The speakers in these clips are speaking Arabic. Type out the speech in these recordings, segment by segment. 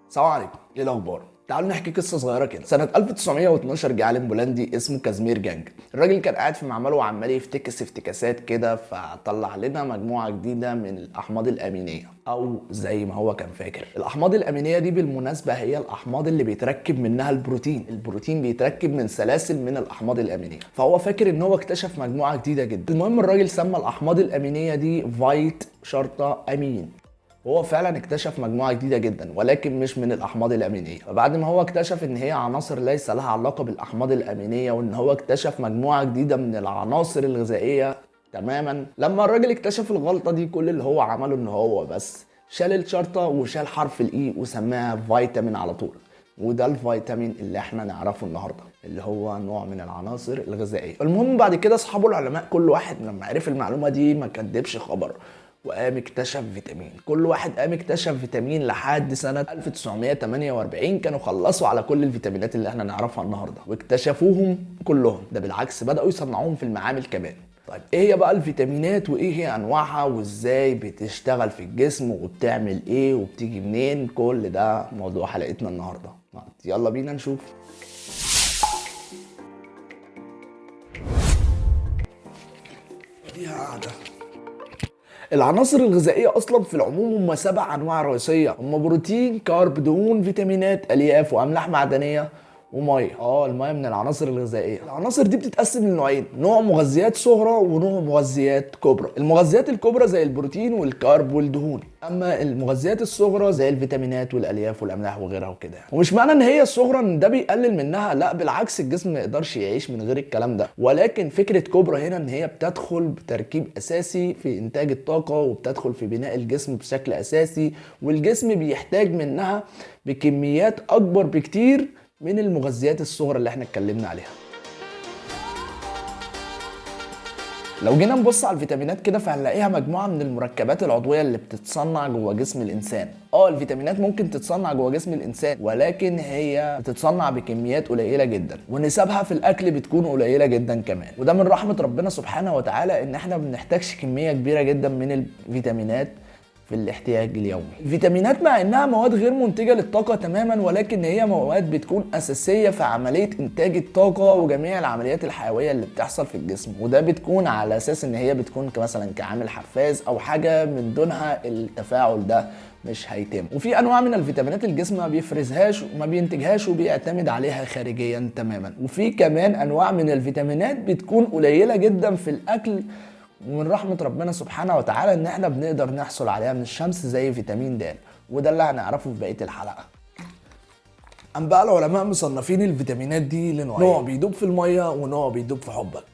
السلام عليكم، ايه الاخبار؟ تعالوا نحكي قصه صغيره كده. سنه 1912 جه عالم بولندي اسمه كازمير جانج. الراجل كان قاعد في معمله وعمال يفتكس افتكاسات كده، فطلع لنا مجموعه جديده من الاحماض الامينيه، او زي ما هو كان فاكر. الاحماض الامينيه دي بالمناسبه هي الاحماض اللي بيتركب منها البروتين بيتركب من سلاسل من الاحماض الامينيه، فهو فاكر ان هو اكتشف مجموعه جديده جدا. المهم الراجل سمى الاحماض الامينيه دي فايت شرطه امين، وهو فعلا اكتشف مجموعه جديده جدا ولكن مش من الاحماض الامينيه. فبعد ما هو اكتشف ان هي عناصر ليس لها علاقه بالاحماض الامينيه، وان هو اكتشف مجموعه جديده من العناصر الغذائيه تماما، لما الراجل اكتشف الغلطه دي كل اللي هو عمله ان هو بس شال الشرطه وشال حرف الاي وسماها فيتامين على طول. وده الفيتامين اللي احنا نعرفه النهارده، اللي هو نوع من العناصر الغذائيه. المهم بعد كده اصحاب العلماء كل واحد لما عرف المعلومه دي ما كدبش خبر وقام اكتشف فيتامين. كل واحد قام اكتشف فيتامين لحد سنة 1948 كانوا خلصوا على كل الفيتامينات اللي احنا نعرفها النهاردة واكتشفوهم كلهم. ده بالعكس بدأوا يصنعوهم في المعامل كمان. طيب ايه هي بقى الفيتامينات وايه هي انواعها وازاي بتشتغل في الجسم وبتعمل ايه وبتيجي منين؟ كل ده موضوع حلقتنا النهاردة. يلا بينا نشوف. دي قاعدة. العناصر الغذائيه اصلا في العموم هم 7 انواع رئيسيه، هم بروتين، كارب، دهون، فيتامينات، الياف، واملاح معدنيه وميه. الميه من العناصر الغذائيه. العناصر دي بتتقسم لنوعين، نوع مغذيات صغرى ونوع مغذيات كبرى. المغذيات الكبرى زي البروتين والكارب والدهون، اما المغذيات الصغرى زي الفيتامينات والالياف والاملاح وغيرها وكده. ومش معنى ان هي صغرى ان ده بيقلل منها، لا بالعكس، الجسم ما يقدرش يعيش من غير الكلام ده. ولكن فكره كبرى هنا ان هي بتدخل بتركيب اساسي في انتاج الطاقه وبتدخل في بناء الجسم بشكل اساسي، والجسم بيحتاج منها بكميات اكبر بكتير من المغذيات الصغرى اللي احنا اتكلمنا عليها. لو جينا نبص على الفيتامينات كده فهنلاقيها مجموعه من المركبات العضويه اللي بتتصنع جوه جسم الانسان. الفيتامينات ممكن تتصنع جوه جسم الانسان ولكن هي بتتصنع بكميات قليله جدا، ونسبها في الاكل بتكون قليله جدا كمان. وده من رحمه ربنا سبحانه وتعالى ان احنا ما بنحتاجش كميه كبيره جدا من الفيتامينات في الاحتياج اليومي. الفيتامينات مع انها مواد غير منتجه للطاقه تماما، ولكن هي مواد بتكون اساسيه في عمليه انتاج الطاقه وجميع العمليات الحيويه اللي بتحصل في الجسم. وده بتكون على اساس ان هي بتكون مثلا كعامل حفاز او حاجه من دونها التفاعل ده مش هيتم. وفي انواع من الفيتامينات الجسم ما بيفرزهاش وما بينتجهاش وبيعتمد عليها خارجيا تماما. وفي كمان انواع من الفيتامينات بتكون قليله جدا في الاكل، ومن رحمة ربنا سبحانه وتعالى ان احنا بنقدر نحصل عليها من الشمس زي فيتامين د، وده اللي هنعرفه في بقية الحلقة. أم بقى العلماء مصنفين الفيتامينات دي لنوعين، نوع بيدوب في المية ونوع بيدوب في حبك.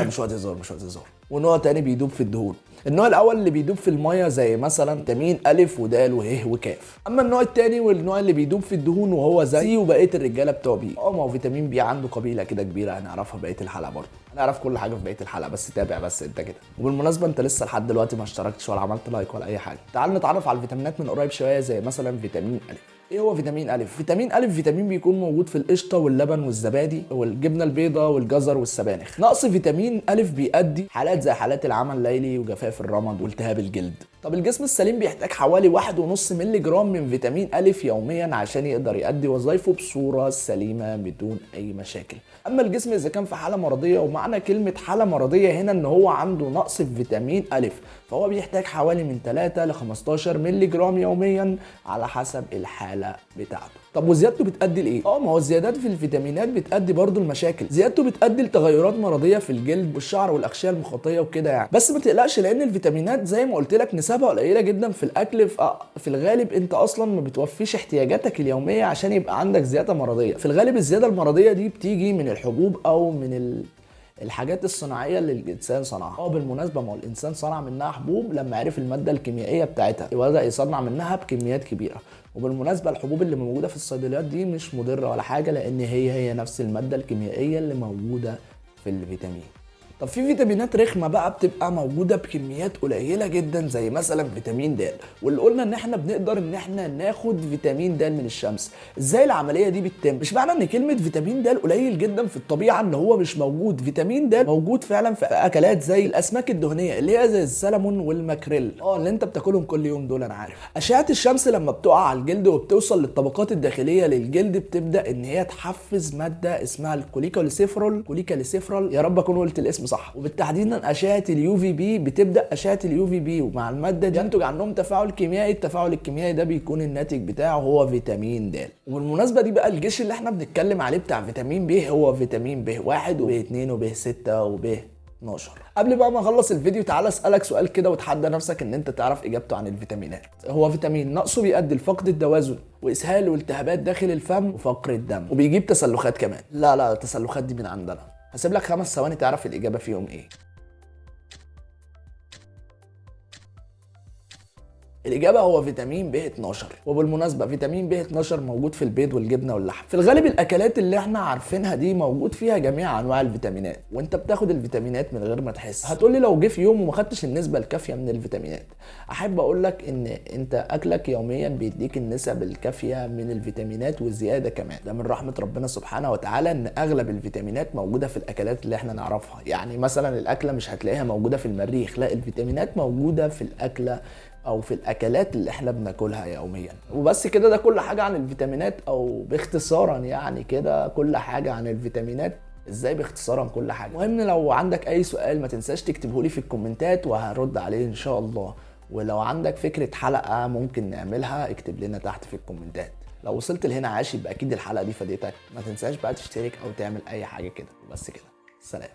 مش وقت هزار مش وقت هزار. ونوع تاني بيدوب في الدهون. النوع الاول اللي بيدوب في الميه زي مثلا فيتامين الف ودال وه وكاف. اما النوع الثاني والنوع اللي بيدوب في الدهون وهو زي سي وبقيه الرجاله بتوع بي. ما هو فيتامين بي عنده قبيله كده كبيره هنعرفها في بقيه الحلقه، برضه هنعرف كل حاجه في بقيه الحلقه، بس تابع بس انت كده. وبالمناسبه انت لسه لحد دلوقتي ما اشتركتش ولا عملت لايك ولا اي حاجه. تعال نتعرف على الفيتامينات من قريب شويه زي مثلا فيتامين الف. ايه هو فيتامين الف؟ فيتامين الف فيتامين بيكون موجود في القشطه واللبن والزبادي والجبنه البيضاء والجزر والسبانخ. نقص فيتامين الف بيؤدي حالات زي حالات العمى الليلي وجفاف الرمد والتهاب الجلد. طب الجسم السليم بيحتاج حوالي 1.5 مللي جرام من فيتامين الف يوميا عشان يقدر يؤدي وظائفه بصوره سليمه بدون اي مشاكل. اما الجسم اذا كان في حاله مرضيه، ومعنى كلمه حاله مرضيه هنا ان هو عنده نقص في فيتامين الف، فهو بيحتاج حوالي من 3 ل 15 مللي جرام يوميا على حسب الحاله بتاعته. طب وزيادته بتؤدي لايه؟ ما هو الزيادات في الفيتامينات بتؤدي برضو المشاكل. زيادته بتؤدي لتغيرات مرضيه في الجلد والشعر والاغشيه المخاطيه وكده يعني. بس ما تقلقش لان الفيتامينات زي ما قلت لك نسبها قليله جدا في الاكل. في الغالب انت اصلا ما بتوفيش احتياجاتك اليوميه عشان يبقى عندك زياده مرضيه. في الغالب الزياده المرضيه دي بتيجي من الحبوب او من الحاجات الصناعيه اللي الانسان صنعها. بالمناسبه ما هو الانسان صنع منها حبوب لما عرف الماده الكيميائيه بتاعتها وبدا يصنع منها بكميات كبيره. وبالمناسبه الحبوب اللي موجوده في الصيدليات دي مش مضره ولا حاجه، لان هي نفس الماده الكيميائيه اللي موجوده في الفيتامين. طب في فيتامينات رخمه بقى بتبقى موجوده بكميات قليله جدا زي مثلا فيتامين د، واللي قلنا ان احنا بنقدر ان احنا ناخد فيتامين د من الشمس. ازاي العمليه دي بتتم؟ مش معنى ان كلمه فيتامين د قليل جدا في الطبيعه ان هو مش موجود. فيتامين د موجود فعلا في اكلات زي الاسماك الدهنيه اللي هي زي السلمون والماكريل، اللي انت بتاكلهم كل يوم دول. انا عارف اشعه الشمس لما بتقع على الجلد وبتوصل للطبقات الداخليه للجلد بتبدا ان هي تحفز ماده اسمها الكوليكاليسيفرول، يا رب اكون قلت الاسم صح. وبالتحديد اشعه اليو في بي، بتبدا اشعه اليو في بي ومع الماده دي ينتج عنهم تفاعل كيميائي. التفاعل الكيميائي ده بيكون الناتج بتاعه هو فيتامين د. وبالمناسبه دي بقى الجيش اللي احنا بنتكلم عليه بتاع فيتامين ب هو فيتامين ب 1 وب 2 وب 6 وب 12. قبل بقى ما اخلص الفيديو تعالى اسالك سؤال كده وتحدى نفسك ان انت تعرف اجابته عن الفيتامينات. هو فيتامين نقصه بيؤدي لفقد التوازن واسهال والتهابات داخل الفم وفقر الدم وبيجيب تسلخات كمان. لا التسلخات دي من عندنا. هسيب لك 5 ثواني تعرف الاجابه فيهم ايه. الإجابة هو فيتامين ب 12. وبالمناسبة فيتامين ب 12 موجود في البيض والجبنة واللحم. في الغالب الأكلات اللي احنا عارفينها دي موجود فيها جميع أنواع الفيتامينات، وأنت بتاخد الفيتامينات من غير ما تحس. هتقولي لو جه في يوم وما خدتش النسبة الكافية من الفيتامينات. أحب أقول لك إن أنت أكلك يوميا بيديك النسب الكافية من الفيتامينات والزيادة كمان. ده من رحمة ربنا سبحانه وتعالى إن أغلب الفيتامينات موجودة في الأكلات اللي احنا نعرفها. يعني مثلا الأكلة مش هتلاقيها موجودة في المريخ، لا الفيتامينات موجودة في الأكلة او في الاكلات اللي احنا بناكلها يوميا. وبس كده، ده كل حاجه عن الفيتامينات، او باختصارا يعني كده كل حاجه عن الفيتامينات. ازاي باختصارا كل حاجه. المهم لو عندك اي سؤال ما تنساش تكتبه لي في الكومنتات وهرد عليه ان شاء الله. ولو عندك فكره حلقه ممكن نعملها اكتب لنا تحت في الكومنتات. لو وصلت لهنا عاش يبقى اكيد الحلقه دي فادتك. ما تنساش بقى تشترك او تعمل اي حاجه كده. وبس كده، سلام.